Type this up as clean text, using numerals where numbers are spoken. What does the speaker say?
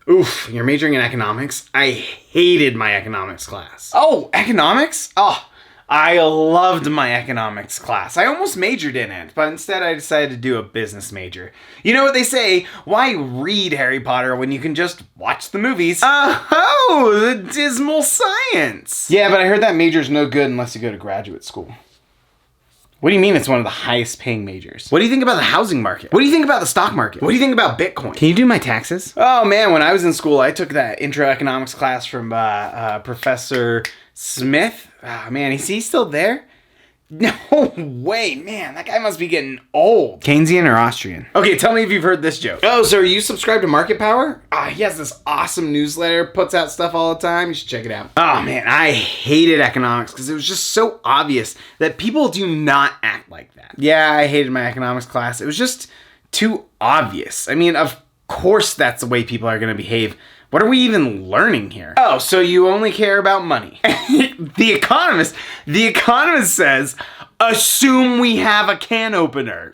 Oof, you're majoring in economics? I hated my economics class. Oh, economics? Oh, I loved my economics class. I almost majored in it, but instead I decided to do a business major. You know what they say, why read Harry Potter when you can just watch the movies? Oh, the dismal science. Yeah, but I heard that major's no good unless you go to graduate school. What do you mean it's one of the highest paying majors? What do you think about the housing market? What do you think about the stock market? What do you think about Bitcoin? Can you do my taxes? Oh man, when I was in school, I took that intro economics class from Professor Smith. Oh man, is he still there? No way, man, that guy must be getting old. Keynesian or Austrian? Okay, tell me if you've heard this joke. Oh, so are you subscribed to Market Power? He has this awesome newsletter, puts out stuff all the time. You should check it out. Oh man, I hated economics because it was just so obvious that people do not act like that. Yeah, I hated my economics class. It was just too obvious. I mean, of course that's the way people are going to behave. What are we even learning here? Oh, so you only care about money. The Economist says, assume we have a can opener.